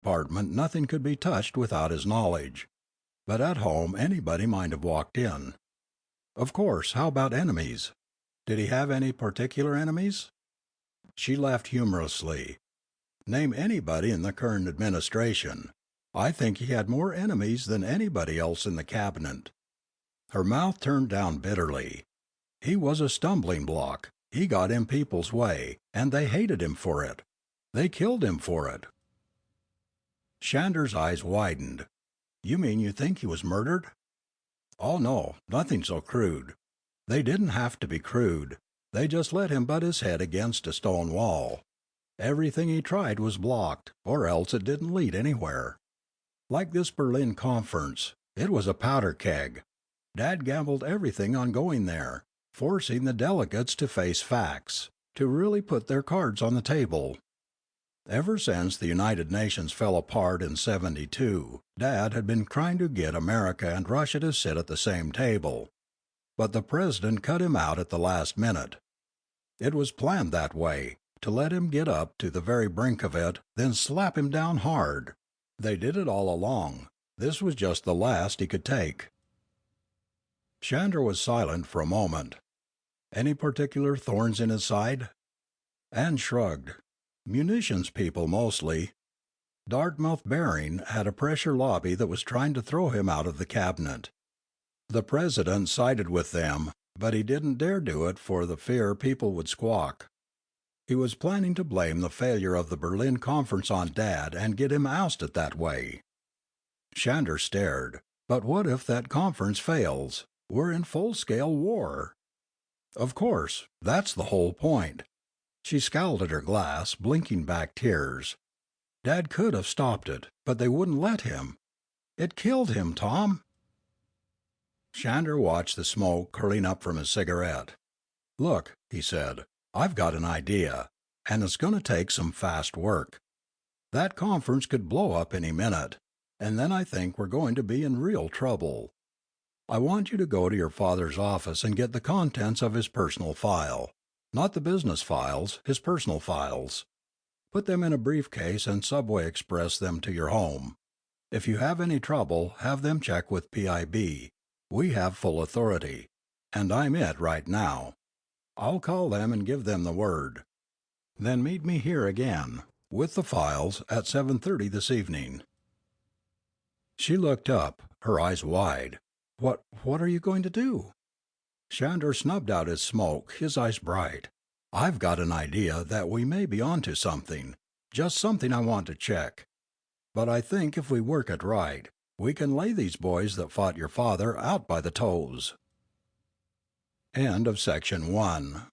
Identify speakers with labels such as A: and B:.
A: Department nothing could be touched without his knowledge. But at home anybody might have walked in. Of course, how about enemies? Did he have any particular enemies? She laughed humorously. Name anybody in the current administration. I think he had more enemies than anybody else in the cabinet. Her mouth turned down bitterly. He was a stumbling block. He got in people's way, and they hated him for it. They killed him for it. Shander's eyes widened. You mean you think he was murdered? Oh no, nothing so crude. They didn't have to be crude. They just let him butt his head against a stone wall. Everything he tried was blocked, or else it didn't lead anywhere. Like this Berlin conference, it was a powder keg. Dad gambled everything on going there, forcing the delegates to face facts, to really put their cards on the table. Ever since the United Nations fell apart in '72, Dad had been trying to get America and Russia to sit at the same table. But the president cut him out at the last minute. It was planned that way, to let him get up to the very brink of it, then slap him down hard. They did it all along. This was just the last he could take. Shander was silent for a moment. Any particular thorns in his side? Anne shrugged. Munitions people mostly. Dartmouth Baring had a pressure lobby that was trying to throw him out of the cabinet. The president sided with them, but he didn't dare do it for the fear people would squawk. He was planning to blame the failure of the Berlin conference on Dad and get him ousted that way. Shander stared. But what if that conference fails? We're in full-scale war. Of course, that's the whole point. She scowled at her glass, blinking back tears. Dad could have stopped it, but they wouldn't let him. It killed him, Tom. Shander watched the smoke curling up from his cigarette. Look, he said, I've got an idea, and it's going to take some fast work. That conference could blow up any minute, and then I think we're going to be in real trouble. I want you to go to your father's office and get the contents of his personal file. Not the business files, his personal files. Put them in a briefcase and Subway Express them to your home. If you have any trouble, have them check with PIB. We have full authority. And I'm it right now. I'll call them and give them the word. Then meet me here again, with the files, at 7:30 this evening. She looked up, her eyes wide. What are you going to do? Shander snubbed out his smoke, his eyes bright. I've got an idea that we may be onto something. Just something I want to check. But I think if we work it right, we can lay these boys that fought your father out by the toes. End of section 1.